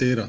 13,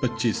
25।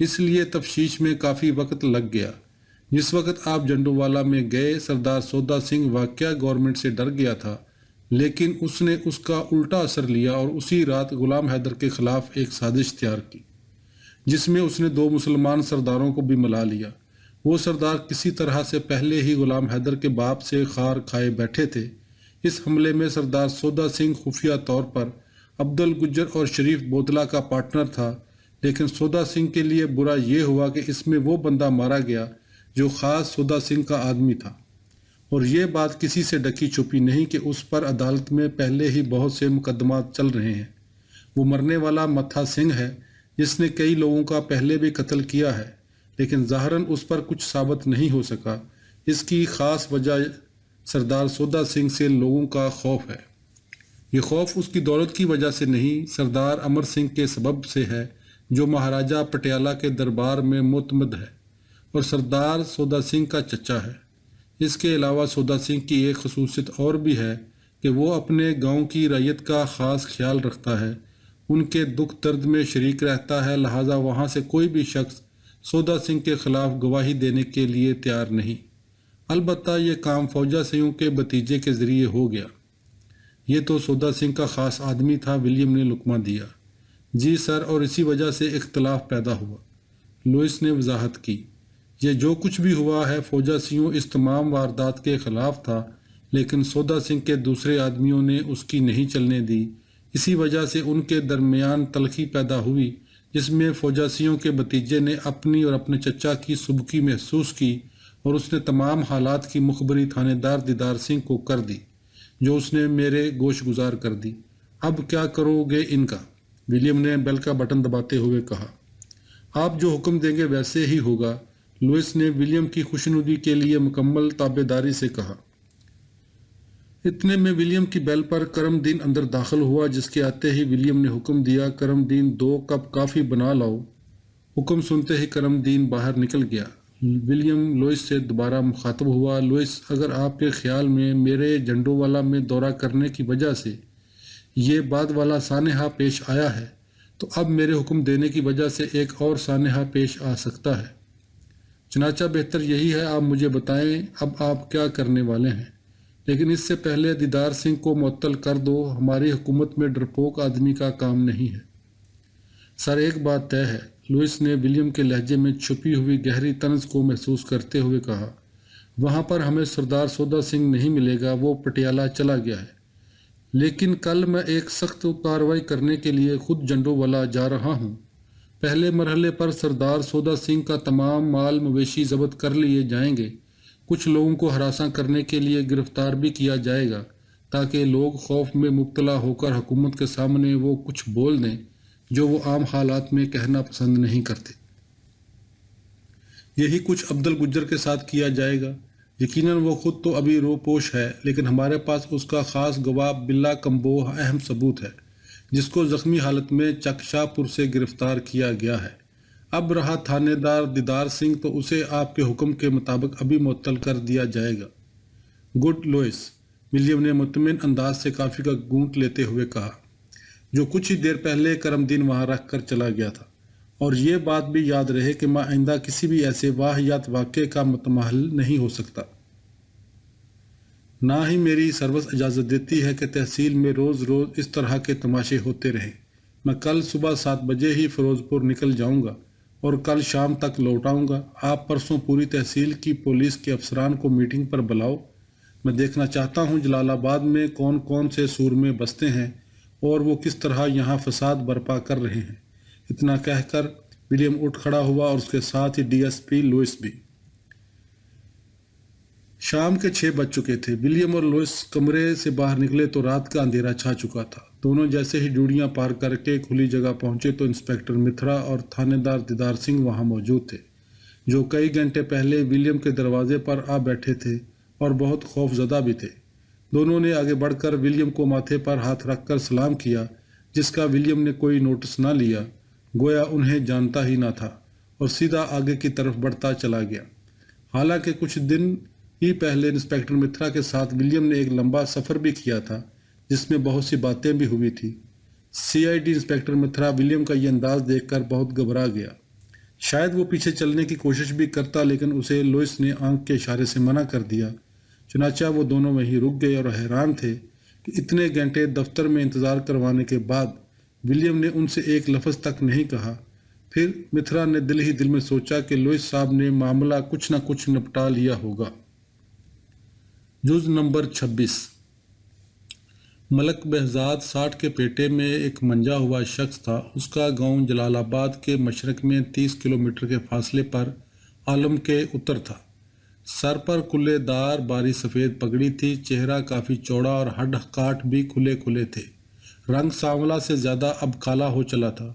اس لیے تفتیش میں کافی وقت لگ گیا۔ جس وقت آپ جنڈووالا میں گئے، سردار سودا سنگھ واقعہ گورنمنٹ سے ڈر گیا تھا، لیکن اس نے اس کا الٹا اثر لیا اور اسی رات غلام حیدر کے خلاف ایک سازش تیار کی، جس میں اس نے 2 مسلمان سرداروں کو بھی ملا لیا۔ وہ سردار کسی طرح سے پہلے ہی غلام حیدر کے باپ سے خار کھائے بیٹھے تھے۔ اس حملے میں سردار سودا سنگھ خفیہ طور پر عبد الگجر اور شریف بودلہ کا پارٹنر تھا، لیکن سودا سنگھ کے لیے برا یہ ہوا کہ اس میں وہ بندہ مارا گیا جو خاص سودا سنگھ کا آدمی تھا، اور یہ بات کسی سے ڈکی چھپی نہیں کہ اس پر عدالت میں پہلے ہی بہت سے مقدمات چل رہے ہیں۔ وہ مرنے والا متھا سنگھ ہے، جس نے کئی لوگوں کا پہلے بھی قتل کیا ہے، لیکن ظاہراً اس پر کچھ ثابت نہیں ہو سکا۔ اس کی خاص وجہ سردار سودا سنگھ سے لوگوں کا خوف ہے۔ یہ خوف اس کی دولت کی وجہ سے نہیں، سردار امر سنگھ کے سبب سے ہے، جو مہاراجہ پٹیالہ کے دربار میں معتمد ہے اور سردار سودا سنگھ کا چچا ہے۔ اس کے علاوہ سودا سنگھ کی ایک خصوصیت اور بھی ہے کہ وہ اپنے گاؤں کی رعیت کا خاص خیال رکھتا ہے، ان کے دکھ درد میں شریک رہتا ہے، لہٰذا وہاں سے کوئی بھی شخص سودا سنگھ کے خلاف گواہی دینے کے لیے تیار نہیں۔ البتہ یہ کام فوجا سنگھ کے بھتیجے کے ذریعے ہو گیا۔ یہ تو سودا سنگھ کا خاص آدمی تھا، ولیم نے لقمہ دیا۔ جی سر، اور اسی وجہ سے اختلاف پیدا ہوا، لوئس نے وضاحت کی۔ یہ جو کچھ بھی ہوا ہے فوجا سنگھ اس تمام واردات کے خلاف تھا، لیکن سودا سنگھ کے دوسرے آدمیوں نے اس کی نہیں چلنے دی۔ اسی وجہ سے ان کے درمیان تلخی پیدا ہوئی، جس میں فوجا سنگھ کے بھتیجے نے اپنی اور اپنے چچا کی سبکی محسوس کی، اور اس نے تمام حالات کی مخبری تھانے دار دیدار سنگھ کو کر دی، جو اس نے میرے گوش گزار کر دی۔ اب کیا کرو گے ان کا؟ ولیم نے بیل کا بٹن دباتے ہوئے کہا۔ آپ جو حکم دیں گے ویسے ہی ہوگا، لوئس نے ولیم کی خوشنودی کے لیے مکمل تابعداری سے کہا۔ اتنے میں ولیم کی بیل پر کرم دین اندر داخل ہوا، جس کے آتے ہی ولیم نے حکم دیا، کرم دین 2 کپ کافی بنا لاؤ۔ حکم سنتے ہی کرم دین باہر نکل گیا۔ ولیم لوئس سے دوبارہ مخاطب ہوا، لوئس، اگر آپ کے خیال میں میرے جنڈووالا میں دورہ کرنے کی وجہ سے یہ بعد والا سانحہ پیش آیا ہے، تو اب میرے حکم دینے کی وجہ سے ایک اور سانحہ پیش آ سکتا ہے۔ چنانچہ بہتر یہی ہے آپ مجھے بتائیں اب آپ کیا کرنے والے ہیں، لیکن اس سے پہلے دیدار سنگھ کو معطل کر دو، ہماری حکومت میں ڈرپوک آدمی کا کام نہیں ہے۔ سر، ایک بات طے ہے، لوئس نے ولیم کے لہجے میں چھپی ہوئی گہری طنز کو محسوس کرتے ہوئے کہا، وہاں پر ہمیں سردار سودا سنگھ نہیں ملے گا، وہ پٹیالہ چلا گیا ہے، لیکن کل میں ایک سخت کارروائی کرنے کے لیے خود جنڈووالا جا رہا ہوں۔ پہلے مرحلے پر سردار سودا سنگھ کا تمام مال مویشی ضبط کر لیے جائیں گے، کچھ لوگوں کو ہراساں کرنے کے لیے گرفتار بھی کیا جائے گا، تاکہ لوگ خوف میں مبتلا ہو کر حکومت کے سامنے وہ کچھ بول دیں جو وہ عام حالات میں کہنا پسند نہیں کرتے۔ یہی کچھ عبد الگجر کے ساتھ کیا جائے گا۔ یقیناً وہ خود تو ابھی روپوش ہے، لیکن ہمارے پاس اس کا خاص گواہ بلا کمبوہ اہم ثبوت ہے، جس کو زخمی حالت میں چکشا پور سے گرفتار کیا گیا ہے۔ اب رہا تھانے دار دیدار سنگھ، تو اسے آپ کے حکم کے مطابق ابھی معطل کر دیا جائے گا۔ گڈ لوئس، ولیم نے مطمئن انداز سے کافی کا گھونٹ لیتے ہوئے کہا، جو کچھ ہی دیر پہلے کرم دین وہاں رکھ کر چلا گیا تھا، اور یہ بات بھی یاد رہے کہ میں آئندہ کسی بھی ایسے واہیات واقعے کا متمحل نہیں ہو سکتا۔ نہ ہی میری سروس اجازت دیتی ہے کہ تحصیل میں روز روز اس طرح کے تماشے ہوتے رہیں۔ میں کل صبح 7 بجے ہی فیروز پور نکل جاؤں گا اور کل شام تک لوٹ آؤں گا۔ آپ پرسوں پوری تحصیل کی پولیس کے افسران کو میٹنگ پر بلاؤ۔ میں دیکھنا چاہتا ہوں جلال آباد میں کون کون سے سورمے بستے ہیں اور وہ کس طرح یہاں فساد برپا کر رہے ہیں۔ اتنا کہہ کر ولیم اٹھ کھڑا ہوا اور اس کے ساتھ ہی ڈی ایس پی لوئس بھی۔ شام کے 6 بج چکے تھے۔ ولیم اور لوئس کمرے سے باہر نکلے تو رات کا اندھیرا چھا چکا تھا۔ دونوں جیسے ہی ڈیوڑیاں پار کر کے کھلی جگہ پہنچے تو انسپکٹر متھرا اور تھانے دار دیدار سنگھ وہاں موجود تھے، جو کئی گھنٹے پہلے ولیم کے دروازے پر آ بیٹھے تھے اور بہت خوف زدہ بھی تھے۔ دونوں نے آگے بڑھ کر ولیم کو ماتھے پر ہاتھ رکھ کر سلام کیا، جس کا ولیم نے کوئی نوٹس نہ لیا، گویا انہیں جانتا ہی نہ تھا، اور سیدھا آگے کی طرف بڑھتا چلا گیا۔ حالانکہ کچھ دن ہی پہلے انسپکٹر متھرا کے ساتھ ولیم نے ایک لمبا سفر بھی کیا تھا، جس میں بہت سی باتیں بھی ہوئی تھی۔ C I D inspector Mathura William کا یہ انداز دیکھ کر بہت گھبرا گیا۔ شاید وہ پیچھے چلنے کی کوشش بھی کرتا، لیکن اسے لوئس نے آنکھ کے اشارے سے منع کر دیا۔ چنانچہ وہ دونوں وہیں رک گئے اور حیران تھے کہ اتنے گھنٹے دفتر میں انتظار کروانے کے بعد ولیم نے ان سے ایک لفظ تک نہیں کہا۔ پھر متھرا نے دل ہی دل میں سوچا کہ لوئس صاحب نے معاملہ کچھ نہ کچھ نپٹا لیا ہوگا۔ جز نمبر 26۔ ملک بہزاد 60 کے پیٹے میں ایک منجا ہوا شخص تھا۔ اس کا گاؤں جلال آباد کے مشرق میں 30 کلومیٹر کے فاصلے پر عالم کے اتر تھا۔ سر پر کلے دار باری سفید پگڑی تھی، چہرہ کافی چوڑا اور ہڈ کاٹ بھی کھلے کھلے تھے۔ رنگ سانولا سے زیادہ اب کالا ہو چلا تھا،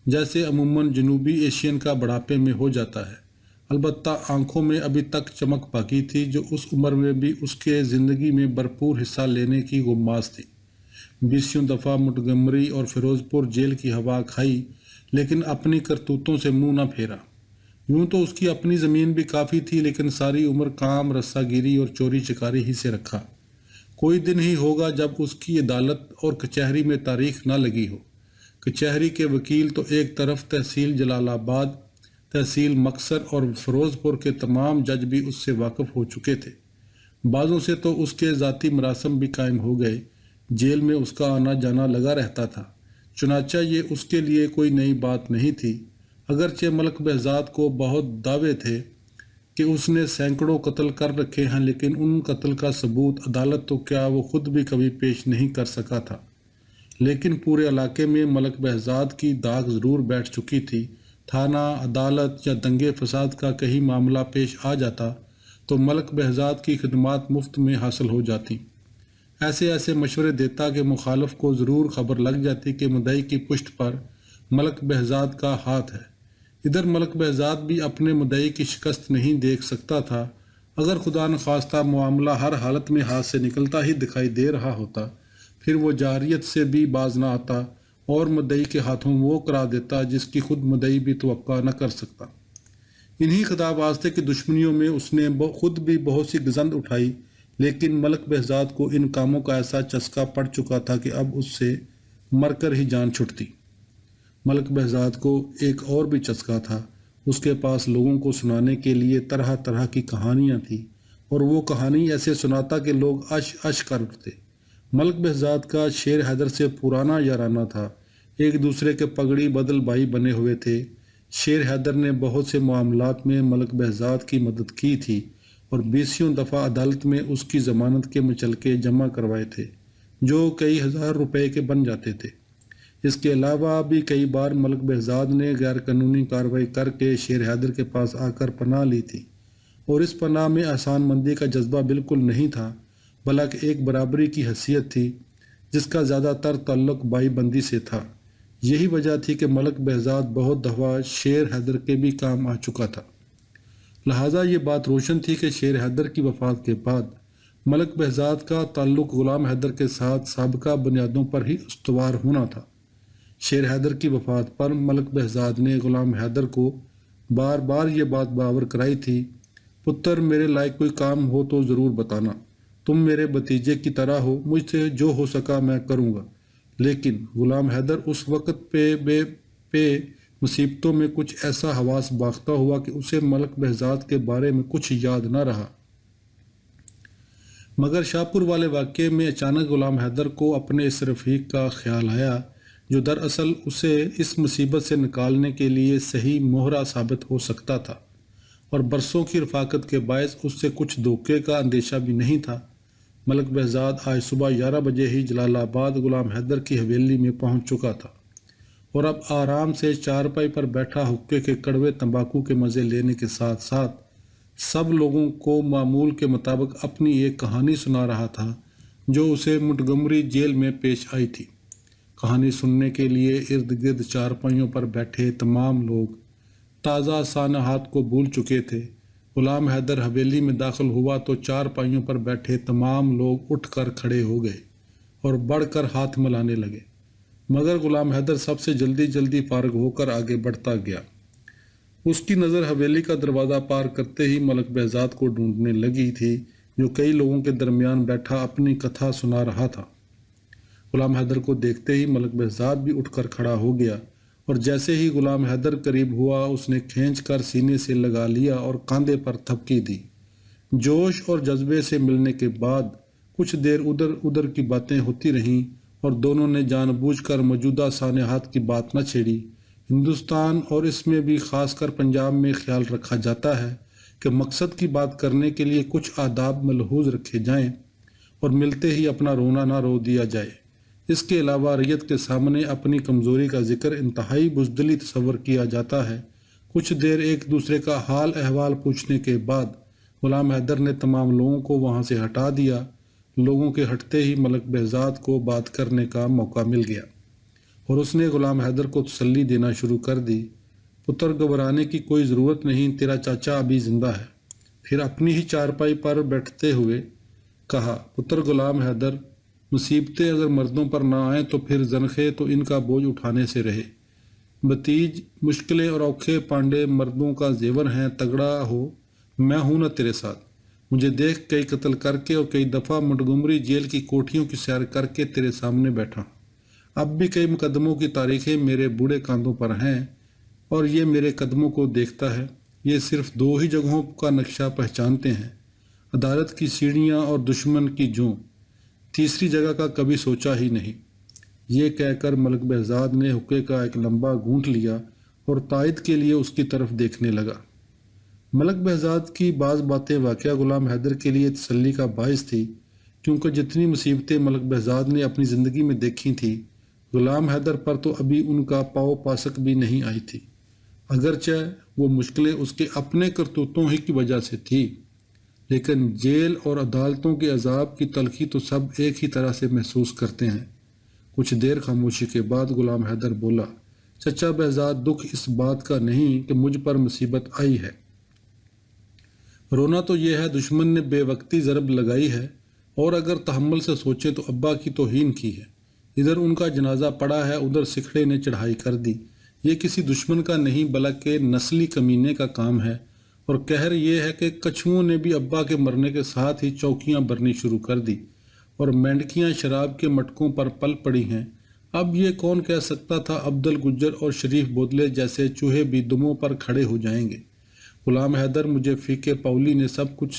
جیسے عموماً جنوبی ایشین کا بڑھاپے میں ہو جاتا ہے۔ البتہ آنکھوں میں ابھی تک چمک باقی تھی، جو اس عمر میں بھی اس کے زندگی میں بھرپور حصہ لینے کی غماز تھی۔ 20 دفعہ منٹگمری اور فیروز پور جیل کی ہوا کھائی، لیکن اپنی کرتوتوں سے منہ نہ پھیرا۔ یوں تو اس کی اپنی زمین بھی کافی تھی، لیکن ساری عمر کام رسا گیری اور چوری چکاری ہی سے رکھا۔ کوئی دن ہی ہوگا جب اس کی عدالت اور کچہری میں تاریخ نہ لگی ہو۔ کچہری کے وکیل تو ایک طرف، تحصیل جلال آباد، تحصیل مکسر اور فیروز پور کے تمام جج بھی اس سے واقف ہو چکے تھے۔ بعضوں سے تو اس کے ذاتی مراسم بھی قائم ہو گئے۔ جیل میں اس کا آنا جانا لگا رہتا تھا، چنانچہ یہ اس کے لیے کوئی نئی بات نہیں تھی۔ اگرچہ ملک بہزاد کو بہت دعوے تھے کہ اس نے سینکڑوں قتل کر رکھے ہیں، لیکن ان قتل کا ثبوت عدالت تو کیا وہ خود بھی کبھی پیش نہیں کر سکا تھا۔ لیکن پورے علاقے میں ملک بہزاد کی داغ ضرور بیٹھ چکی تھی۔ تھانہ، عدالت یا دنگے فساد کا کہیں معاملہ پیش آ جاتا تو ملک بہزاد کی خدمات مفت میں حاصل ہو جاتی۔ ایسے مشورے دیتا کہ مخالف کو ضرور خبر لگ جاتی کہ مدعی کی پشت پر ملک بہزاد کا ہاتھ ہے۔ ادھر ملک بہزاد بھی اپنے مدعی کی شکست نہیں دیکھ سکتا تھا۔ اگر خدا نخواستہ معاملہ ہر حالت میں ہاتھ سے نکلتا ہی دکھائی دے رہا ہوتا، پھر وہ جارحیت سے بھی باز نہ آتا اور مدعی کے ہاتھوں وہ کرا دیتا جس کی خود مدعی بھی توقع نہ کر سکتا۔ انہی خدا واسطے کی دشمنیوں میں اس نے خود بھی بہت سی گزند اٹھائی، لیکن ملک بہزاد کو ان کاموں کا ایسا چسکا پڑ چکا تھا کہ اب اس سے مر کر ہی جان چھٹتی۔ ملک بہزاد کو ایک اور بھی چسکا تھا۔ اس کے پاس لوگوں کو سنانے کے لیے طرح طرح کی کہانیاں تھیں، اور وہ کہانی ایسے سناتا کہ لوگ اش اش کر اٹھتے۔ ملک بہزاد کا شیر حیدر سے پرانا یارانہ تھا، ایک دوسرے کے پگڑی بدل بھائی بنے ہوئے تھے۔ شیر حیدر نے بہت سے معاملات میں ملک بہزاد کی مدد کی تھی اور 20 دفعہ عدالت میں اس کی ضمانت کے مچلکے جمع کروائے تھے، جو کئی ہزار روپے کے بن جاتے تھے۔ اس کے علاوہ بھی کئی بار ملک بہزاد نے غیر قانونی کارروائی کر کے شیر حیدر کے پاس آ کر پناہ لی تھی، اور اس پناہ میں احسان مندی کا جذبہ بالکل نہیں تھا، بلکہ ایک برابری کی حیثیت تھی جس کا زیادہ تر تعلق بائی بندی سے تھا۔ یہی وجہ تھی کہ ملک بہزاد بہت دفعہ شیر حیدر کے بھی کام آ چکا تھا۔ لہٰذا یہ بات روشن تھی کہ شیر حیدر کی وفات کے بعد ملک بہزاد کا تعلق غلام حیدر کے ساتھ سابقہ بنیادوں پر ہی استوار ہونا تھا۔ شیر حیدر کی وفات پر ملک بہزاد نے غلام حیدر کو بار بار یہ بات باور کرائی تھی، پتر میرے لائق کوئی کام ہو تو ضرور بتانا، تم میرے بھتیجے کی طرح ہو، مجھ سے جو ہو سکا میں کروں گا۔ لیکن غلام حیدر اس وقت پہ مصیبتوں میں کچھ ایسا حواس باختہ ہوا کہ اسے ملک بہزاد کے بارے میں کچھ یاد نہ رہا۔ مگر شاہپور والے واقعے میں اچانک غلام حیدر کو اپنے اس رفیق کا خیال آیا، جو دراصل اسے اس مصیبت سے نکالنے کے لیے صحیح مہرہ ثابت ہو سکتا تھا، اور برسوں کی رفاقت کے باعث اس سے کچھ دھوکے کا اندیشہ بھی نہیں تھا۔ ملک بہزاد آج صبح 11 بجے ہی جلال آباد غلام حیدر کی حویلی میں پہنچ چکا تھا، اور اب آرام سے چارپائی پر بیٹھا حقے کے کڑوے تمباکو کے مزے لینے کے ساتھ ساتھ سب لوگوں کو معمول کے مطابق اپنی ایک کہانی سنا رہا تھا جو اسے منٹگمری جیل میں پیش آئی تھی۔ کہانی سننے کے لیے ارد گرد چارپائیوں پر بیٹھے تمام لوگ تازہ سانحات کو بھول چکے تھے۔ غلام حیدر حویلی میں داخل ہوا تو چارپائیوں پر بیٹھے تمام لوگ اٹھ کر کھڑے ہو گئے اور بڑھ کر ہاتھ ملانے لگے، مگر غلام حیدر سب سے جلدی فارغ ہو کر آگے بڑھتا گیا۔ اس کی نظر حویلی کا دروازہ پار کرتے ہی ملک بہزاد کو ڈھونڈنے لگی تھی، جو کئی لوگوں کے درمیان بیٹھا اپنی کتھا سنا رہا تھا۔ غلام حیدر کو دیکھتے ہی ملک بہزاد بھی اٹھ کر کھڑا ہو گیا اور جیسے ہی غلام حیدر قریب ہوا اس نے کھینچ کر سینے سے لگا لیا اور کاندھے پر تھپکی دی۔ جوش اور جذبے سے ملنے کے بعد کچھ دیر ادھر ادھر کی باتیں ہوتی رہیں اور دونوں نے جان بوجھ کر موجودہ سانحات کی بات نہ چھیڑی۔ ہندوستان اور اس میں بھی خاص کر پنجاب میں خیال رکھا جاتا ہے کہ مقصد کی بات کرنے کے لیے کچھ آداب ملحوظ رکھے جائیں اور ملتے ہی اپنا رونا نہ رو دیا جائے۔ اس کے علاوہ ریت کے سامنے اپنی کمزوری کا ذکر انتہائی بزدلی تصور کیا جاتا ہے۔ کچھ دیر ایک دوسرے کا حال احوال پوچھنے کے بعد غلام حیدر نے تمام لوگوں کو وہاں سے ہٹا دیا۔ لوگوں کے ہٹتے ہی ملک بہزاد کو بات کرنے کا موقع مل گیا اور اس نے غلام حیدر کو تسلی دینا شروع کر دی۔ پتر گھبرانے کی کوئی ضرورت نہیں، تیرا چاچا ابھی زندہ ہے۔ پھر اپنی ہی چارپائی پر بیٹھتے ہوئے کہا، پتر غلام حیدر، مصیبتیں اگر مردوں پر نہ آئیں تو پھر زنخیں تو ان کا بوجھ اٹھانے سے رہے۔ بتیج، مشکلیں اور اوکھے پانڈے مردوں کا زیور ہیں، تگڑا ہو، میں ہوں نا تیرے ساتھ۔ مجھے دیکھ کئی قتل کر کے اور کئی دفعہ منٹگمری جیل کی کوٹھیوں کی سیر کر کے تیرے سامنے بیٹھا۔ اب بھی کئی مقدموں کی تاریخیں میرے بوڑھے کاندھوں پر ہیں اور یہ میرے قدموں کو دیکھتا ہے۔ یہ صرف دو ہی جگہوں کا نقشہ پہچانتے ہیں، عدالت کی سیڑھیاں اور دشمن کی جوں، تیسری جگہ کا کبھی سوچا ہی نہیں۔ یہ کہہ کر ملک بہزاد نے حقے کا ایک لمبا گھونٹ لیا اور تائید کے لیے اس کی طرف دیکھنے لگا۔ ملک بہزاد کی بعض باتیں واقعہ غلام حیدر کے لیے تسلی کا باعث تھی، کیونکہ جتنی مصیبتیں ملک بہزاد نے اپنی زندگی میں دیکھی تھیں، غلام حیدر پر تو ابھی ان کا پاؤ پاسک بھی نہیں آئی تھی۔ اگرچہ وہ مشکلیں اس کے اپنے کرتوتوں ہی کی وجہ سے تھی، لیکن جیل اور عدالتوں کے عذاب کی تلخی تو سب ایک ہی طرح سے محسوس کرتے ہیں۔ کچھ دیر خاموشی کے بعد غلام حیدر بولا، چچا بہزاد، دکھ اس بات کا نہیں کہ مجھ پر مصیبت آئی ہے، رونا تو یہ ہے دشمن نے بے وقتی ضرب لگائی ہے، اور اگر تحمل سے سوچیں تو ابا کی توہین کی ہے۔ ادھر ان کا جنازہ پڑا ہے، ادھر سکھڑے نے چڑھائی کر دی۔ یہ کسی دشمن کا نہیں بلکہ نسلی کمینے کا کام ہے، اور قہر یہ ہے کہ کچھوؤں نے بھی ابا کے مرنے کے ساتھ ہی چوکیاں برنی شروع کر دی اور مینڈکیاں شراب کے مٹکوں پر پل پڑی ہیں۔ اب یہ کون کہہ سکتا تھا عبدل گجر اور شریف بودلے جیسے چوہے بھی دموں پر کھڑے ہو جائیں گے۔ غلام حیدر، مجھے فیقے پاولی نے سب کچھ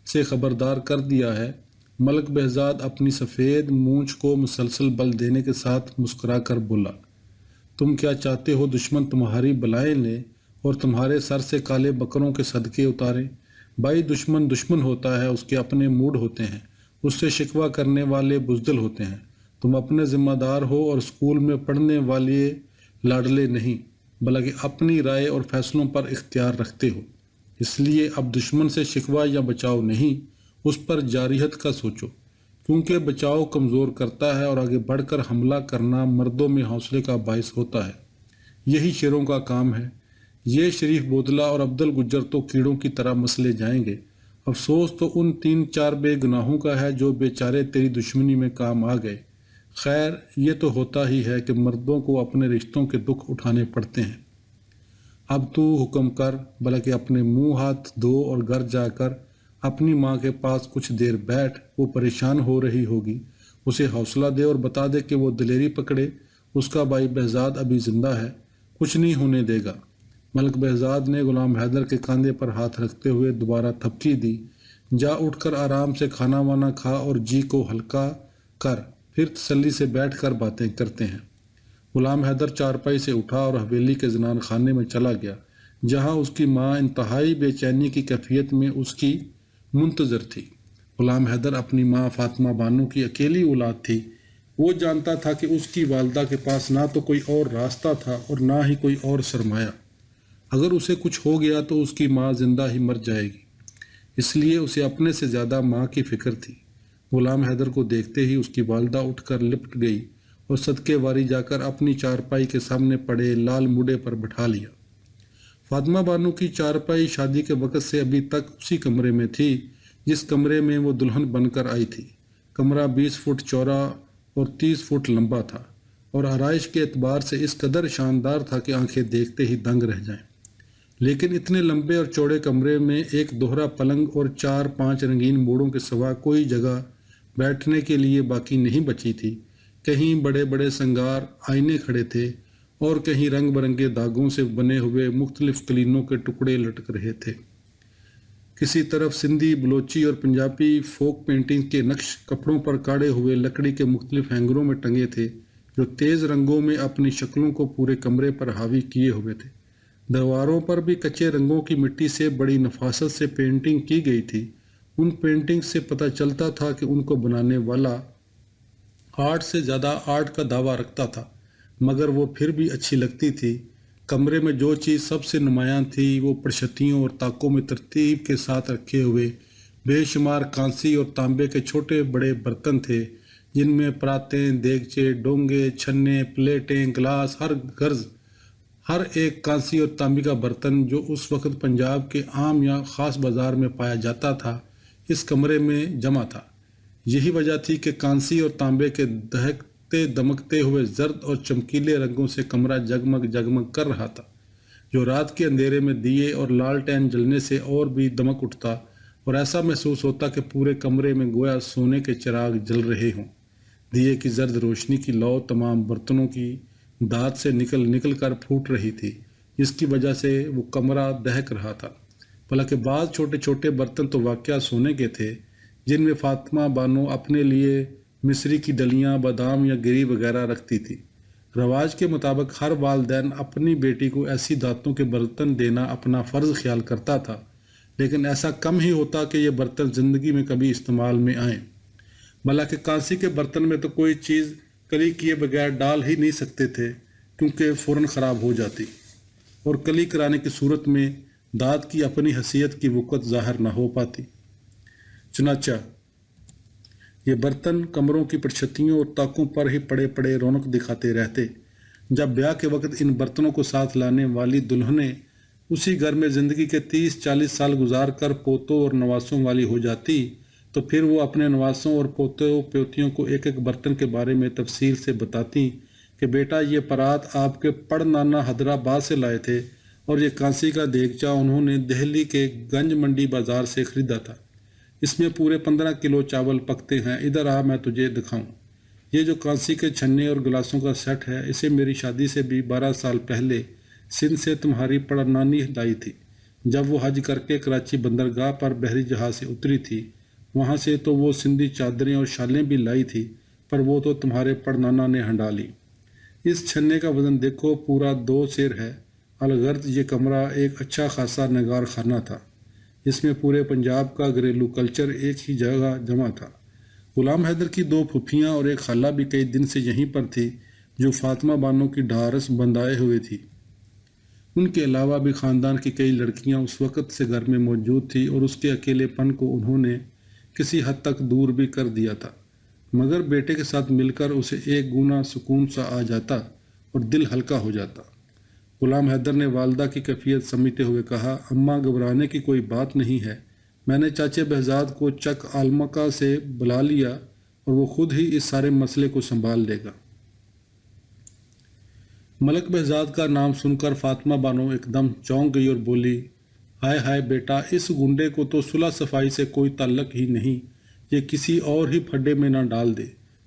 سے خبردار کر دیا ہے۔ ملک بہزاد اپنی سفید مونچھ کو مسلسل بل دینے کے ساتھ مسکرا کر بولا، تم کیا چاہتے ہو دشمن تمہاری بلائیں لے اور تمہارے سر سے کالے بکروں کے صدقے اتارے؟ بھائی، دشمن دشمن ہوتا ہے، اس کے اپنے موڈ ہوتے ہیں، اس سے شکوہ کرنے والے بزدل ہوتے ہیں۔ تم اپنے ذمہ دار ہو اور اسکول میں پڑھنے والے لاڈلے نہیں، بلکہ اپنی رائے اور فیصلوں پر اختیار رکھتے ہو۔ اس لیے اب دشمن سے شکوہ یا بچاؤ نہیں، اس پر جارحیت کا سوچو، کیونکہ بچاؤ کمزور کرتا ہے اور آگے بڑھ کر حملہ کرنا مردوں میں حوصلے کا باعث ہوتا ہے۔ یہی شیروں کا کام ہے۔ یہ شریف بودلہ اور عبدل گجر تو کیڑوں کی طرح مسلے جائیں گے۔ افسوس تو ان 3-4 بے گناہوں کا ہے جو بیچارے تیری دشمنی میں کام آ گئے۔ خیر، یہ تو ہوتا ہی ہے کہ مردوں کو اپنے رشتوں کے دکھ اٹھانے پڑتے ہیں۔ اب تو حکم کر، بلکہ اپنے منہ ہاتھ دھو اور گھر جا کر اپنی ماں کے پاس کچھ دیر بیٹھ، وہ پریشان ہو رہی ہوگی، اسے حوصلہ دے اور بتا دے کہ وہ دلیری پکڑے، اس کا بھائی بہزاد ابھی زندہ ہے، کچھ نہیں ہونے دے گا۔ ملک بہزاد نے غلام حیدر کے کاندھے پر ہاتھ رکھتے ہوئے دوبارہ تھپکی دی، جا اٹھ کر آرام سے کھانا وانا کھا اور جی کو ہلکا کر، پھر تسلی سے بیٹھ کر باتیں کرتے ہیں۔ غلام حیدر چارپائی سے اٹھا اور حویلی کے زنان خانے میں چلا گیا، جہاں اس کی ماں انتہائی بے چینی کی کیفیت میں اس کی منتظر تھی۔ غلام حیدر اپنی ماں فاطمہ بانو کی اکیلی اولاد تھی۔ وہ جانتا تھا کہ اس کی والدہ کے پاس نہ تو کوئی اور راستہ تھا اور نہ ہی کوئی اور سرمایہ۔ اگر اسے کچھ ہو گیا تو اس کی ماں زندہ ہی مر جائے گی، اس لیے اسے اپنے سے زیادہ ماں کی فکر تھی۔ غلام حیدر کو دیکھتے ہی اس کی والدہ اٹھ کر لپٹ گئی اور صدقے واری جا کر اپنی چارپائی کے سامنے پڑے لال موڈے پر بٹھا لیا۔ فاطمہ بانو کی چارپائی شادی کے وقت سے ابھی تک اسی کمرے میں تھی جس کمرے میں وہ دلہن بن کر آئی تھی۔ کمرہ 20 فٹ چوڑا اور 30 فٹ لمبا تھا اور آرائش کے اعتبار سے اس قدر شاندار تھا کہ آنکھیں دیکھتے ہی دنگ رہ جائیں۔ لیکن اتنے لمبے اور چوڑے کمرے میں ایک دوہرا پلنگ اور 4-5 رنگین موڑوں کے سوا کوئی جگہ بیٹھنے کے لیے باقی نہیں بچی تھی۔ کہیں بڑے بڑے سنگار آئینے کھڑے تھے اور کہیں رنگ برنگے داغوں سے بنے ہوئے مختلف قلینوں کے ٹکڑے لٹک رہے تھے۔ کسی طرف سندھی، بلوچی اور پنجابی فوک پینٹنگ کے نقش کپڑوں پر کاڑے ہوئے لکڑی کے مختلف ہینگروں میں ٹنگے تھے، جو تیز رنگوں میں اپنی شکلوں کو پورے کمرے پر حاوی کیے ہوئے تھے۔ دیواروں پر بھی کچے رنگوں کی مٹی سے بڑی نفاست سے پینٹنگ کی گئی تھی۔ ان پینٹنگ سے پتہ چلتا تھا کہ ان کو بنانے والا آرٹ سے زیادہ آرٹ کا دعویٰ رکھتا تھا، مگر وہ پھر بھی اچھی لگتی تھی۔ کمرے میں جو چیز سب سے نمایاں تھی وہ پرچھتیوں اور طاقوں میں ترتیب کے ساتھ رکھے ہوئے بے شمار کانسی اور تانبے کے چھوٹے بڑے برتن تھے، جن میں پراتیں، دیگچے، ڈونگے، چھنے، پلیٹیں، گلاس، ہر ایک کانسی اور تانبے کا برتن جو اس وقت پنجاب کے عام یا خاص بازار میں پایا جاتا تھا، اس کمرے میں جمع تھا۔ یہی وجہ تھی کہ کانسی اور تانبے کے دہکتے دمکتے ہوئے زرد اور چمکیلے رنگوں سے کمرہ جگمگ جگمگ کر رہا تھا، جو رات کے اندھیرے میں دیے اور لالٹین جلنے سے اور بھی دمک اٹھتا اور ایسا محسوس ہوتا کہ پورے کمرے میں گویا سونے کے چراغ جل رہے ہوں۔ دیے کی زرد روشنی کی لو تمام برتنوں کی دھات سے نکل کر پھوٹ رہی تھی، جس کی وجہ سے وہ کمرہ دہک رہا تھا۔ بلکہ بعض چھوٹے چھوٹے برتن تو واقعہ سونے کے تھے، جن میں فاطمہ بانو اپنے لیے مصری کی ڈلیاں، بادام یا گری وغیرہ رکھتی تھی۔ رواج کے مطابق ہر والدین اپنی بیٹی کو ایسی دھاتوں کے برتن دینا اپنا فرض خیال کرتا تھا، لیکن ایسا کم ہی ہوتا کہ یہ برتن زندگی میں کبھی استعمال میں آئیں۔ بلکہ کانسی کے برتن میں تو کوئی چیز کلی کیے بغیر ڈال ہی نہیں سکتے تھے، کیونکہ فوراً خراب ہو جاتی، اور کلی کرانے کی صورت میں دھات کی اپنی حیثیت کی وقت ظاہر نہ ہو پاتی۔ چنانچہ یہ برتن کمروں کی پرچھتیوں اور طاقوں پر ہی پڑے پڑے رونق دکھاتے رہتے۔ جب بیاہ کے وقت ان برتنوں کو ساتھ لانے والی دلہنیں اسی گھر میں زندگی کے 30-40 سال گزار کر پوتوں اور نواسوں والی ہو جاتی، تو پھر وہ اپنے نواسوں اور پوتوں پیوتیوں کو ایک ایک برتن کے بارے میں تفصیل سے بتاتی کہ بیٹا یہ پرات آپ کے پڑ نانا حیدرآباد سے لائے تھے، اور یہ کانسی کا دیگچہ انہوں نے دہلی کے گنج منڈی بازار سے خریدا تھا۔ اس میں پورے 15 کلو چاول پکتے ہیں، ادھر آ میں تجھے دکھاؤں۔ یہ جو کانسی کے چھنے اور گلاسوں کا سیٹ ہے، اسے میری شادی سے بھی 12 سال پہلے سندھ سے تمہاری پڑنانی لائی تھی، جب وہ حج کر کے کراچی بندرگاہ پر بحری جہاز سے اتری تھی۔ وہاں سے تو وہ سندھی چادریں اور شالیں بھی لائی تھی، پر وہ تو تمہارے پڑنانا نے ہنڈا لی۔ اس چھنے کا وزن دیکھو، پورا 2 سیر ہے۔ الغرض یہ کمرہ ایک اچھا خاصا نگار خانہ تھا، جس میں پورے پنجاب کا گھریلو کلچر ایک ہی جگہ جمع تھا۔ غلام حیدر کی 2 پھوپھیاں اور ایک خالہ بھی کئی دن سے یہیں پر تھی، جو فاطمہ بانو کی ڈھارس بندھائے ہوئے تھی۔ ان کے علاوہ بھی خاندان کی کئی لڑکیاں اس وقت سے گھر میں موجود تھیں، اور اس کے اکیلے پن کو انہوں نے کسی حد تک دور بھی کر دیا تھا، مگر بیٹے کے ساتھ مل کر اسے ایک گنا سکون سا آ جاتا اور دل ہلکا ہو جاتا۔ غلام حیدر نے والدہ کی کیفیت سمجھتے ہوئے کہا، اماں گھبرانے کی کوئی بات نہیں ہے، میں نے چاچے بہزاد کو چک عالمکہ سے بلا لیا اور وہ خود ہی اس سارے مسئلے کو سنبھال لے گا۔ ملک بہزاد کا نام سن کر فاطمہ بانو ایک دم چونک گئی اور بولی، ہائے ہائے بیٹا، اس گنڈے کو تو صلح صفائی سے کوئی تعلق ہی نہیں، یہ کسی اور ہی پھڈے میں نہ ڈال دے۔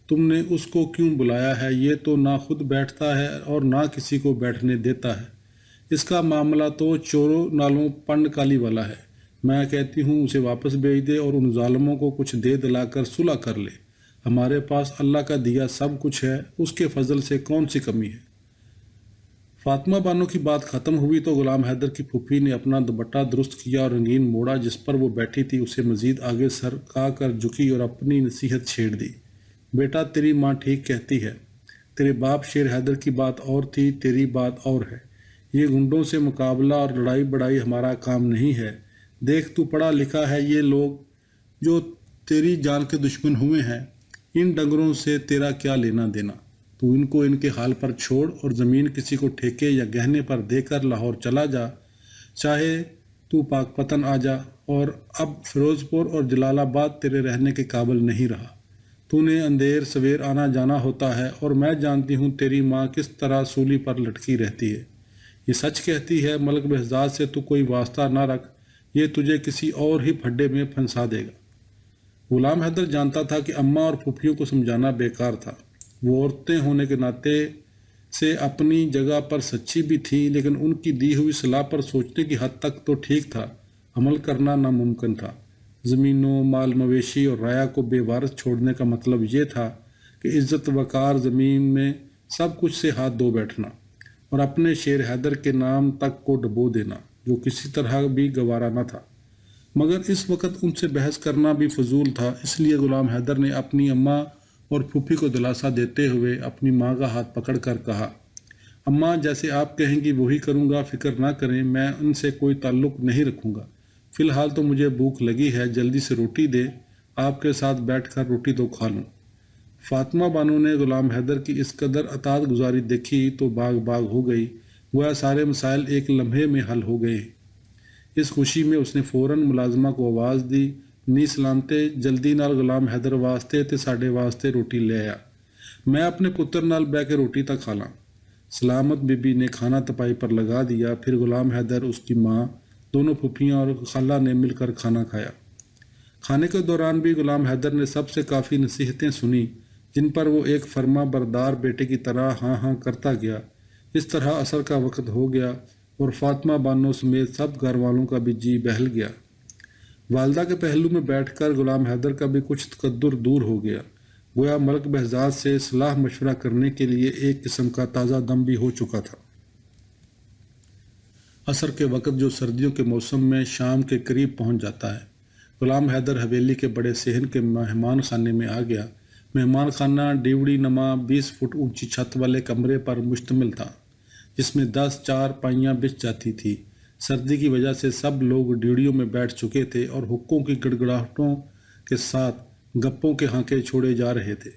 تم نے اس کو کیوں بلایا ہے؟ یہ تو نہ خود بیٹھتا ہے اور نہ کسی کو بیٹھنے دیتا ہے۔ اس کا معاملہ تو چوروں نالوں پنڈ کالی والا ہے۔ میں کہتی ہوں اسے واپس بھیج دے اور ان ظالموں کو کچھ دے دلا کر صلح کر لے۔ ہمارے پاس اللہ کا دیا سب کچھ ہے، اس کے فضل سے کون سی کمی ہے؟ فاطمہ بانو کی بات ختم ہوئی تو غلام حیدر کی پھوپھی نے اپنا دوپٹہ درست کیا اور رنگین موڑا جس پر وہ بیٹھی تھی اسے مزید آگے سرکا کر جھکی اور اپنی نصیحت چھیڑ دی۔ بیٹا، تیری ماں ٹھیک کہتی ہے، تیرے باپ شیر حیدر کی بات اور تھی، تیری بات اور ہے۔ یہ گنڈوں سے مقابلہ اور لڑائی بڑائی ہمارا کام نہیں ہے۔ دیکھ، تو پڑھا لکھا ہے، یہ لوگ جو تیری جان کے دشمن ہوئے ہیں، ان ڈنگروں سے تیرا کیا لینا دینا؟ تو ان کو ان کے حال پر چھوڑ اور زمین کسی کو ٹھیکے یا گہنے پر دے کر لاہور چلا جا، چاہے تو پاک پتن آ جا۔ اور اب فیروز پور اور جلال آباد تیرے رہنے کے قابل نہیں رہا، تو نے اندھیر سویر آنا جانا ہوتا ہے، اور میں جانتی ہوں تیری ماں کس طرح سولی پر لٹکی رہتی ہے۔ یہ سچ کہتی ہے، ملک بہزاد سے تو کوئی واسطہ نہ رکھ، یہ تجھے کسی اور ہی پھڈے میں پھنسا دے گا۔ غلام حیدر جانتا تھا کہ اماں اور پھوپھیوں کو سمجھانا بیکار تھا۔ وہ عورتیں ہونے کے ناطے سے اپنی جگہ پر سچی بھی تھیں، لیکن ان کی دی ہوئی صلاح پر سوچنے کی حد تک تو ٹھیک تھا، عمل کرنا ناممکن تھا۔ زمینوں، مال مویشی اور رعایا کو بے وارث چھوڑنے کا مطلب یہ تھا کہ عزت وقار زمین میں سب کچھ سے ہاتھ دھو بیٹھنا اور اپنے شیر حیدر کے نام تک کو ڈبو دینا، جو کسی طرح بھی گوارا نہ تھا۔ مگر اس وقت ان سے بحث کرنا بھی فضول تھا، اس لیے غلام حیدر نے اپنی اماں اور پھوپھی کو دلاسا دیتے ہوئے اپنی ماں کا ہاتھ پکڑ کر کہا، اماں جیسے آپ کہیں گی وہی کروں گا، فکر نہ کریں، میں ان سے کوئی تعلق نہیں رکھوں گا۔ فی الحال تو مجھے بھوک لگی ہے، جلدی سے روٹی دے، آپ کے ساتھ بیٹھ کر روٹی تو کھا لوں۔ فاطمہ بانو نے غلام حیدر کی اس قدر اطاعت گزاری دیکھی تو باغ باغ ہو گئی، گویا سارے مسائل ایک لمحے میں حل ہو گئے۔ اس خوشی میں اس نے فوراً ملازمہ کو آواز دی، نی سلامتے، جلدی نال غلام حیدر واسطے تے ساڈے واسطے روٹی لے آ، میں اپنے پتر نال بہ کے روٹی تک کھا لاں۔ سلامت بی بی نے کھانا تپائی پر لگا دیا، پھر غلام حیدر، اس کی ماں، دونوں پھوپھیاں اور خالہ نے مل کر کھانا کھایا۔ کھانے کے دوران بھی غلام حیدر نے سب سے کافی نصیحتیں سنی، جن پر وہ ایک فرما بردار بیٹے کی طرح ہاں ہاں کرتا گیا۔ اس طرح عصر کا وقت ہو گیا اور فاطمہ بانو سمیت سب گھر والوں کا بھی جی بہل گیا۔ والدہ کے پہلو میں بیٹھ کر غلام حیدر کا بھی کچھ تقدر دور ہو گیا، گویا ملک بہزاد سے صلاح مشورہ کرنے کے لیے ایک قسم کا تازہ دم بھی ہو چکا تھا۔ عصر کے وقت جو سردیوں کے موسم میں شام کے قریب پہنچ جاتا ہے، غلام حیدر حویلی کے بڑے صحن کے مہمان خانے میں آ گیا۔ مہمان خانہ ڈیوڑی نما 20 فٹ اونچی چھت والے کمرے پر مشتمل تھا، جس میں 10 چارپائیاں بچھ جاتی تھی۔ سردی کی وجہ سے سب لوگ ڈیوڑیوں میں بیٹھ چکے تھے اور حقوں کی گڑگڑاہٹوں کے ساتھ گپوں کے ہانکے چھوڑے جا رہے تھے۔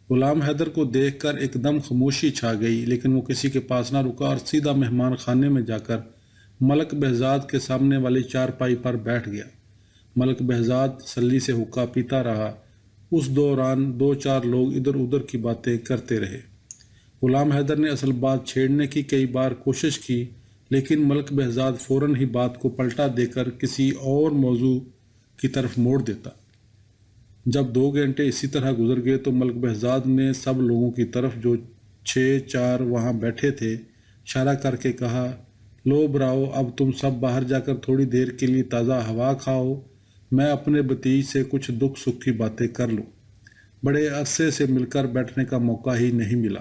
غلام حیدر کو دیکھ کر ایک دم خاموشی چھا گئی، لیکن وہ کسی کے پاس نہ رکا اور سیدھا مہمان خانے میں جا کر ملک بہزاد کے سامنے والی چارپائی پر بیٹھ گیا۔ ملک بہزاد تسلی سے حقہ پیتا رہا۔ اس دوران 2-4 لوگ ادھر ادھر کی باتیں کرتے رہے۔ غلام حیدر نے اصل بات چھیڑنے کی کئی بار کوشش کی، لیکن ملک بہزاد فوراً ہی بات کو پلٹا دے کر کسی اور موضوع کی طرف موڑ دیتا۔ جب 2 گھنٹے اسی طرح گزر گئے تو ملک بہزاد نے سب لوگوں کی طرف جو 6-4 وہاں بیٹھے تھے اشارہ کر کے کہا، لو براؤ، اب تم سب باہر جا کر تھوڑی دیر کے لیے تازہ ہوا کھاؤ، میں اپنے بھتیج سے کچھ دکھ سکھ کی باتیں کر لوں، بڑے عرصے سے مل کر بیٹھنے کا موقع ہی نہیں ملا۔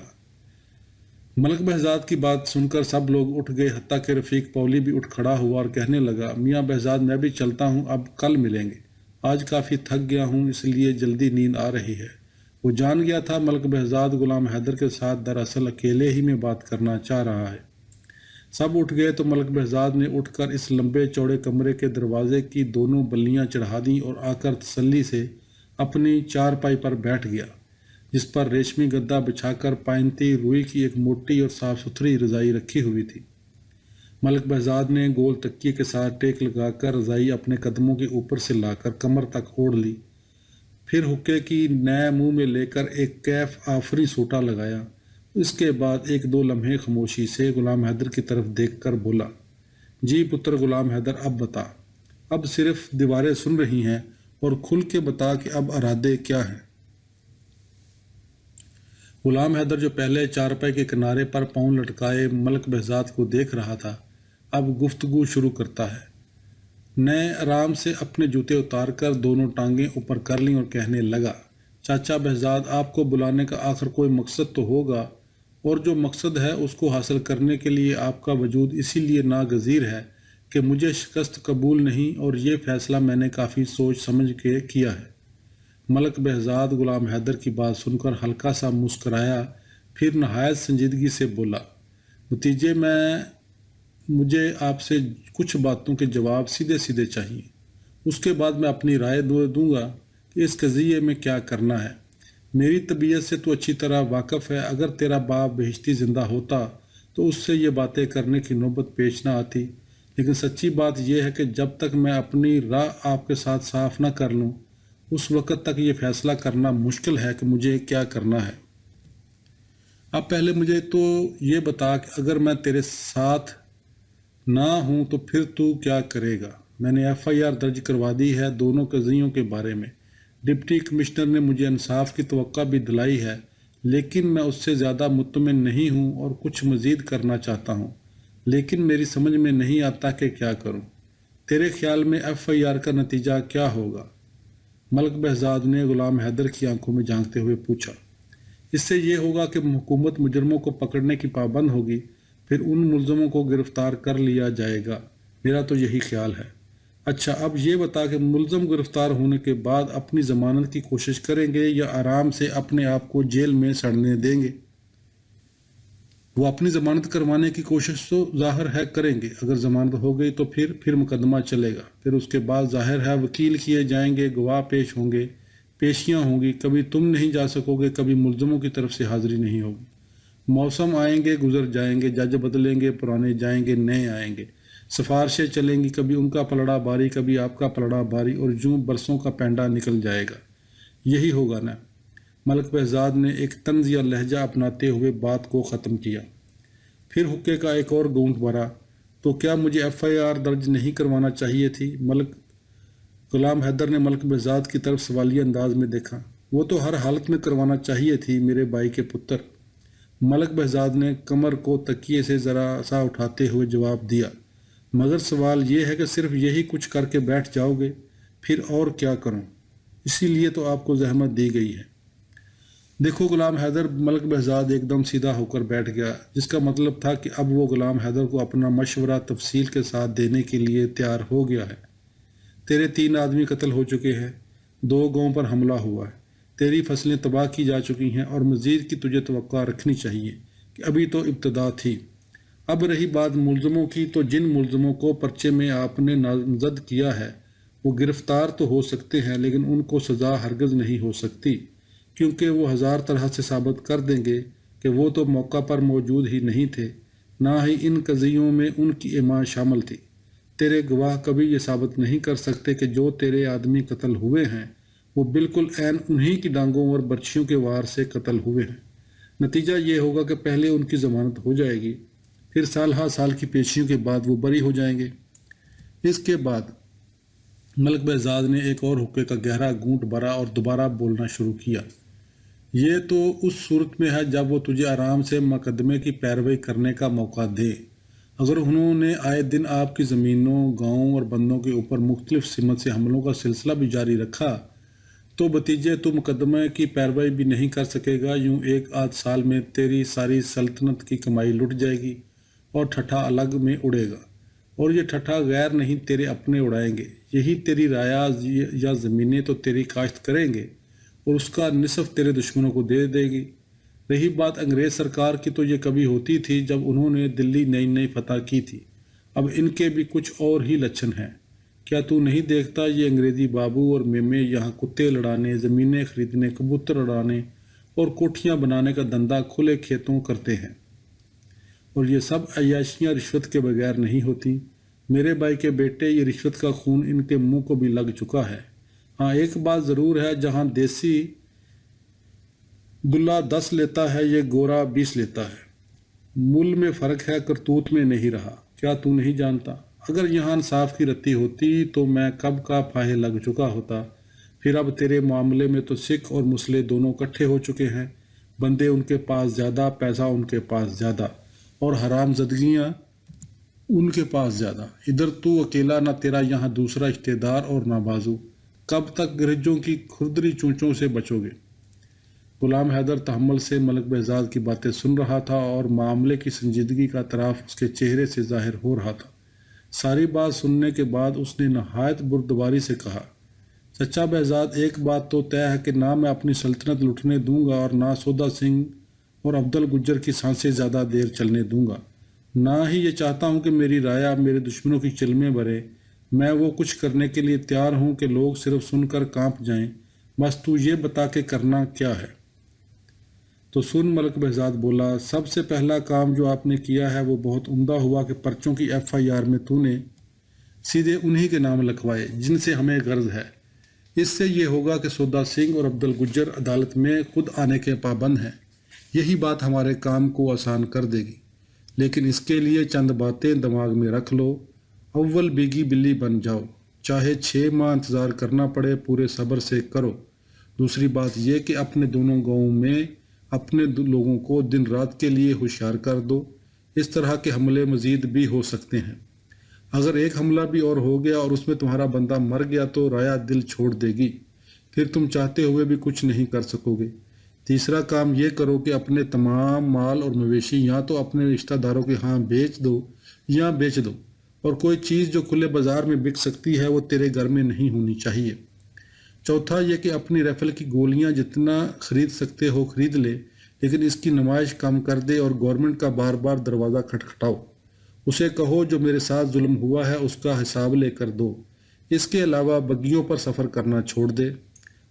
ملک بہزاد کی بات سن کر سب لوگ اٹھ گئے، حتیٰ کہ رفیق پولی بھی اٹھ کھڑا ہوا اور کہنے لگا، میاں بہزاد میں بھی چلتا ہوں، اب کل ملیں گے، آج کافی تھک گیا ہوں، اس لیے جلدی نیند آ رہی ہے۔ وہ جان گیا تھا ملک بہزاد غلام حیدر کے ساتھ دراصل اکیلے ہی میں بات کرنا چاہ رہا ہے۔ سب اٹھ گئے تو ملک بہزاد نے اٹھ کر اس لمبے چوڑے کمرے کے دروازے کی دونوں بلیاں چڑھا دیں اور آ کر تسلی سے اپنی چارپائی پر بیٹھ گیا، جس پر ریشمی گدا بچھا کر پائنتی روئی کی ایک موٹی اور صاف ستھری رضائی رکھی ہوئی تھی۔ ملک بہزاد نے گول تکیے کے ساتھ ٹیک لگا کر رضائی اپنے قدموں کے اوپر سے لا کر کمر تک اوڑھ لی، پھر حقے کی نئے منہ میں لے کر ایک کیف آفری سوٹا لگایا۔ اس کے بعد 1-2 لمحے خاموشی سے غلام حیدر کی طرف دیکھ کر بولا، جی پتر غلام حیدر، اب بتا، اب صرف دیواریں سن رہی ہیں اور کھل کے بتا کہ اب ارادے کیا ہیں۔ غلام حیدر جو پہلے چارپائی کے کنارے پر پاؤں لٹکائے ملک بہزاد کو دیکھ رہا تھا، اب گفتگو شروع کرتا ہے۔ نئے آرام سے اپنے جوتے اتار کر دونوں ٹانگیں اوپر کر لیں اور کہنے لگا، چاچا بہزاد، آپ کو بلانے کا آخر کوئی مقصد تو ہوگا، اور جو مقصد ہے اس کو حاصل کرنے کے لیے آپ کا وجود اسی لیے ناگزیر ہے کہ مجھے شکست قبول نہیں، اور یہ فیصلہ میں نے کافی سوچ سمجھ کے کیا ہے۔ ملک بہزاد غلام حیدر کی بات سن کر ہلکا سا مسکرایا، پھر نہایت سنجیدگی سے بولا، نتیجے میں مجھے آپ سے کچھ باتوں کے جواب سیدھے سیدھے چاہیے، اس کے بعد میں اپنی رائے دوں گا کہ اس قضیے میں کیا کرنا ہے۔ میری طبیعت سے تو اچھی طرح واقف ہے، اگر تیرا باپ بہشتی زندہ ہوتا تو اس سے یہ باتیں کرنے کی نوبت پیش نہ آتی، لیکن سچی بات یہ ہے کہ جب تک میں اپنی راہ آپ کے ساتھ صاف نہ کر لوں، اس وقت تک یہ فیصلہ کرنا مشکل ہے کہ مجھے کیا کرنا ہے۔ اب پہلے مجھے تو یہ بتا کہ اگر میں تیرے ساتھ نہ ہوں تو پھر تو کیا کرے گا؟ میں نے FIR درج کروا دی ہے دونوں قضیوں کے بارے میں، ڈپٹی کمشنر نے مجھے انصاف کی توقع بھی دلائی ہے، لیکن میں اس سے زیادہ مطمئن نہیں ہوں اور کچھ مزید کرنا چاہتا ہوں، لیکن میری سمجھ میں نہیں آتا کہ کیا کروں۔ تیرے خیال میں ایف آئی آر کا نتیجہ کیا ہوگا؟ ملک بہزاد نے غلام حیدر کی آنکھوں میں جھانکتے ہوئے پوچھا۔ اس سے یہ ہوگا کہ حکومت مجرموں کو پکڑنے کی پابند ہوگی، پھر ان ملزموں کو گرفتار کر لیا جائے گا۔ میرا تو یہی خیال ہے۔ اچھا، اب یہ بتا کہ ملزم گرفتار ہونے کے بعد اپنی ضمانت کی کوشش کریں گے یا آرام سے اپنے آپ کو جیل میں سڑنے دیں گے؟ وہ اپنی ضمانت کروانے کی کوشش تو ظاہر ہے کریں گے۔ اگر ضمانت ہو گئی تو پھر مقدمہ چلے گا۔ پھر اس کے بعد ظاہر ہے وکیل کیے جائیں گے، گواہ پیش ہوں گے، پیشیاں ہوں گی۔ کبھی تم نہیں جا سکو گے، کبھی ملزموں کی طرف سے حاضری نہیں ہوگی۔ موسم آئیں گے، گزر جائیں گے، جج بدلیں گے، پرانے جائیں گے، نئے آئیں گے۔ سفارشیں چلیں گی، کبھی ان کا پلڑا باری، کبھی آپ کا پلڑا باری، اور یوں برسوں کا پینڈا نکل جائے گا۔ یہی ہوگا نا؟ ملک بہزاد نے ایک طنزیہ لہجہ اپناتے ہوئے بات کو ختم کیا۔ پھر حقے کا ایک اور گھونٹ بھرا۔ تو کیا مجھے ایف آئی آر درج نہیں کروانا چاہیے تھی؟ غلام حیدر نے ملک بہزاد کی طرف سوالیہ انداز میں دیکھا۔ وہ تو ہر حالت میں کروانا چاہیے تھی میرے بھائی کے پتر۔ ملک بہزاد نے کمر کو تکیے سے ذرا سا اٹھاتے ہوئے جواب دیا، مگر سوال یہ ہے کہ صرف یہی کچھ کر کے بیٹھ جاؤ گے؟ پھر اور کیا کروں؟ اسی لیے تو آپ کو زحمت دی گئی ہے۔ دیکھو غلام حیدر، ملک بہزاد ایک دم سیدھا ہو کر بیٹھ گیا، جس کا مطلب تھا کہ اب وہ غلام حیدر کو اپنا مشورہ تفصیل کے ساتھ دینے کے لیے تیار ہو گیا ہے۔ تیرے 3 آدمی قتل ہو چکے ہیں، 2 گاؤں پر حملہ ہوا ہے، تیری فصلیں تباہ کی جا چکی ہیں، اور مزید کی تجھے توقع رکھنی چاہیے کہ ابھی تو ابتدا تھی۔ اب رہی بات ملزموں کی، تو جن ملزموں کو پرچے میں آپ نے نامزد کیا ہے وہ گرفتار تو ہو سکتے ہیں، لیکن ان کو سزا ہرگز نہیں ہو سکتی، کیونکہ وہ 1000 طرح سے ثابت کر دیں گے کہ وہ تو موقع پر موجود ہی نہیں تھے، نہ ہی ان قضیوں میں ان کی ایمان شامل تھی۔ تیرے گواہ کبھی یہ ثابت نہیں کر سکتے کہ جو تیرے آدمی قتل ہوئے ہیں وہ بالکل عین انہی کی ڈانگوں اور برچھیوں کے وار سے قتل ہوئے ہیں۔ نتیجہ یہ ہوگا کہ پہلے ان کی ضمانت ہو جائے گی، پھر سال ہا سال کی پیشیوں کے بعد وہ بری ہو جائیں گے۔ اس کے بعد ملک بہزاد نے ایک اور حقے کا گہرا گھونٹ بھرا اور دوبارہ بولنا شروع کیا۔ یہ تو اس صورت میں ہے جب وہ تجھے آرام سے مقدمے کی پیروی کرنے کا موقع دے۔ اگر انہوں نے آئے دن آپ کی زمینوں، گاؤں اور بندوں کے اوپر مختلف سمت سے حملوں کا سلسلہ بھی جاری رکھا تو بتیجے تو مقدمے کی پیروی بھی نہیں کر سکے گا۔ یوں 1 آدھ سال میں تیری ساری سلطنت کی کمائی لٹ جائے گی اور ٹھٹھا الگ میں اڑے گا، اور یہ ٹھٹھا غیر نہیں تیرے اپنے اڑائیں گے۔ یہی تیری رعایا یا زمینیں تو تیری کاشت کریں گے اور اس کا نصف تیرے دشمنوں کو دے دے گی۔ رہی بات انگریز سرکار کی، تو یہ کبھی ہوتی تھی جب انہوں نے دلی نئی فتح کی تھی۔ اب ان کے بھی کچھ اور ہی لچھن ہیں۔ کیا تو نہیں دیکھتا یہ انگریزی بابو اور میمے یہاں کتے لڑانے، زمینیں خریدنے، کبوتر اڑانے اور کوٹھیاں بنانے کا دھندا کھلے کھیتوں کرتے ہیں، اور یہ سب عیاشیاں رشوت کے بغیر نہیں ہوتی۔ میرے بھائی کے بیٹے، یہ رشوت کا خون ان کے منہ کو بھی لگ چکا ہے۔ ہاں، ایک بات ضرور ہے، جہاں دیسی دلہا 10 لیتا ہے، یہ گورا 20 لیتا ہے۔ مول میں فرق ہے، کرتوت میں نہیں رہا۔ کیا تو نہیں جانتا؟ اگر یہاں انصاف کی رتی ہوتی تو میں کب کا پھاہے لگ چکا ہوتا۔ پھر اب تیرے معاملے میں تو سکھ اور مسلح دونوں کٹھے ہو چکے ہیں، بندے ان کے پاس زیادہ، پیسہ ان کے پاس زیادہ، اور حرام زدگیاں ان کے پاس زیادہ۔ ادھر تو اکیلا، نہ تیرا یہاں دوسرا اقتدار اور نہ بازو۔ کب تک گرجوں کی کھردری چونچوں سے بچو گے؟ غلام حیدر تحمل سے ملک بہزاد کی باتیں سن رہا تھا، اور معاملے کی سنجیدگی کا اعتراف اس کے چہرے سے ظاہر ہو رہا تھا۔ ساری بات سننے کے بعد اس نے نہایت بردباری سے کہا، چچا بہزاد، ایک بات تو طے ہے کہ نہ میں اپنی سلطنت لٹنے دوں گا، اور نہ سودا سنگھ اور عبدل گجر کی سانسیں زیادہ دیر چلنے دوں گا۔ نہ ہی یہ چاہتا ہوں کہ میری رعایا میرے دشمنوں کی چلمیں بھرے۔ میں وہ کچھ کرنے کے لیے تیار ہوں کہ لوگ صرف سن کر کانپ جائیں۔ بس تو یہ بتا کہ کرنا کیا ہے؟ تو سن، ملک بہزاد بولا، سب سے پہلا کام جو آپ نے کیا ہے وہ بہت عمدہ ہوا کہ پرچوں کی ایف آئی آر میں تو نے سیدھے انہی کے نام لکھوائے جن سے ہمیں غرض ہے۔ اس سے یہ ہوگا کہ سودا سنگھ اور عبدل گجر عدالت میں خود آنے کے پابند ہیں۔ یہی بات ہمارے کام کو آسان کر دے گی، لیکن اس کے لیے چند باتیں دماغ میں رکھ لو۔ اول بیگی بلی بن جاؤ، چاہے 6 ماہ انتظار کرنا پڑے، پورے صبر سے کرو۔ دوسری بات یہ کہ اپنے دونوں گاؤں میں اپنے لوگوں کو دن رات کے لیے ہوشیار کر دو، اس طرح کے حملے مزید بھی ہو سکتے ہیں۔ اگر ایک حملہ بھی اور ہو گیا اور اس میں تمہارا بندہ مر گیا تو رایا دل چھوڑ دے گی، پھر تم چاہتے ہوئے بھی کچھ نہیں کر سکو گے۔ تیسرا کام یہ کرو کہ اپنے تمام مال اور مویشی یا تو اپنے رشتہ داروں کے ہاں بیچ دو یا بیچ دو، اور کوئی چیز جو کھلے بازار میں بک سکتی ہے وہ تیرے گھر میں نہیں ہونی چاہیے۔ چوتھا یہ کہ اپنی ریفل کی گولیاں جتنا خرید سکتے ہو خرید لے، لیکن اس کی نمائش کم کر دے اور گورنمنٹ کا بار بار دروازہ کھٹکھٹاؤ۔ اسے کہو جو میرے ساتھ ظلم ہوا ہے اس کا حساب لے کر دو۔ اس کے علاوہ بگیوں پر سفر کرنا چھوڑ دے۔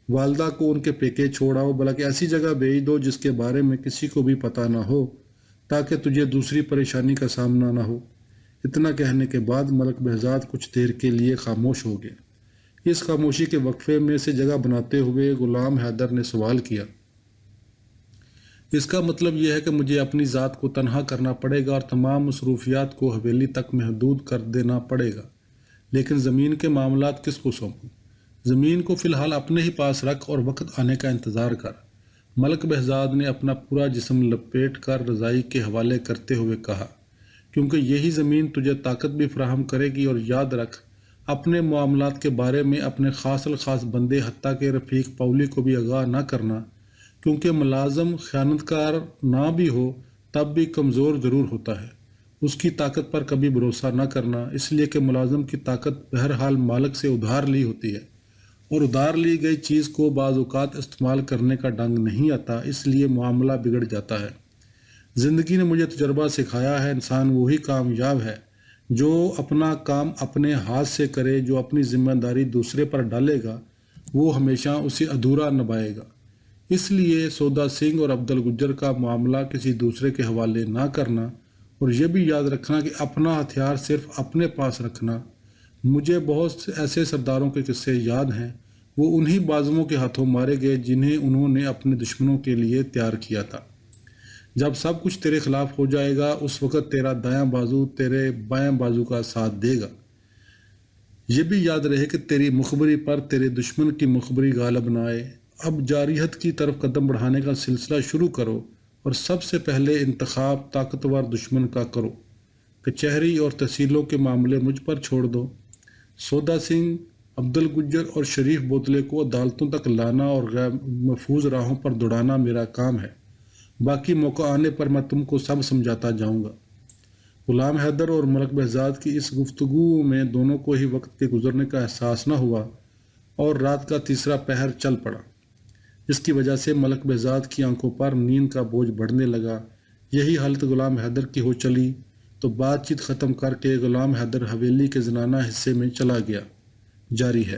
والدہ کو ان کے پیکے چھوڑاؤ، بلکہ ایسی جگہ بھیج دو جس کے بارے میں کسی کو بھی پتہ نہ ہو، تاکہ تجھے دوسری پریشانی کا سامنا نہ ہو۔ اتنا کہنے کے بعد ملک بہزاد کچھ دیر کے لیے خاموش ہو گئے۔ اس خاموشی کے وقفے میں سے جگہ بناتے ہوئے غلام حیدر نے سوال کیا، اس کا مطلب یہ ہے کہ مجھے اپنی ذات کو تنہا کرنا پڑے گا اور تمام مصروفیات کو حویلی تک محدود کر دینا پڑے گا، لیکن زمین کے معاملات کس کو سونپوں؟ زمین کو فی الحال اپنے ہی پاس رکھ اور وقت آنے کا انتظار کر۔ ملک بہزاد نے اپنا پورا جسم لپیٹ کر رضائی کے حوالے کرتے ہوئے کہا، کیونکہ یہی زمین تجھے طاقت بھی فراہم کرے گی، اور یاد رکھ اپنے معاملات کے بارے میں اپنے خاص الخاص بندے حتیٰ کہ رفیق پاولی کو بھی آگاہ نہ کرنا، کیونکہ ملازم خیانت کار نہ بھی ہو تب بھی کمزور ضرور ہوتا ہے۔ اس کی طاقت پر کبھی بھروسہ نہ کرنا، اس لیے کہ ملازم کی طاقت بہرحال مالک سے ادھار لی ہوتی ہے، اور ادھار لی گئی چیز کو بعض اوقات استعمال کرنے کا ڈنگ نہیں آتا، اس لیے معاملہ بگڑ جاتا ہے۔ زندگی نے مجھے تجربہ سکھایا ہے، انسان وہی کامیاب ہے جو اپنا کام اپنے ہاتھ سے کرے، جو اپنی ذمہ داری دوسرے پر ڈالے گا وہ ہمیشہ اسے ادھورا نبھائے گا۔ اس لیے سودا سنگھ اور عبدل گجر کا معاملہ کسی دوسرے کے حوالے نہ کرنا، اور یہ بھی یاد رکھنا کہ اپنا ہتھیار صرف اپنے پاس رکھنا۔ مجھے بہت سے ایسے سرداروں کے قصے یاد ہیں، وہ انہی بازوؤں کے ہاتھوں مارے گئے جنہیں انہوں نے اپنے دشمنوں کے لیے تیار کیا تھا۔ جب سب کچھ تیرے خلاف ہو جائے گا اس وقت تیرا دایاں بازو تیرے بائیں بازو کا ساتھ دے گا۔ یہ بھی یاد رہے کہ تیری مخبری پر تیرے دشمن کی مخبری غالب نہ آئے۔ اب جارحیت کی طرف قدم بڑھانے کا سلسلہ شروع کرو، اور سب سے پہلے انتخاب طاقتور دشمن کا کرو۔ کچہری اور تحصیلوں کے معاملے مجھ پر چھوڑ دو۔ سودا سنگھ، عبدل گجر اور شریف بوتلے کو عدالتوں تک لانا اور غیر محفوظ راہوں پر دوڑانا میرا کام ہے، باقی موقع آنے پر میں تم کو سب سمجھاتا جاؤں گا۔ غلام حیدر اور ملک بہزاد کی اس گفتگو میں دونوں کو ہی وقت کے گزرنے کا احساس نہ ہوا، اور رات کا تیسرا پہر چل پڑا۔ اس کی وجہ سے ملک بہزاد کی آنکھوں پر نیند کا بوجھ بڑھنے لگا۔ یہی حالت غلام حیدر کی ہو چلی تو بات چیت ختم کر کے غلام حیدر حویلی کے زنانہ حصے میں چلا گیا۔ جاری ہے۔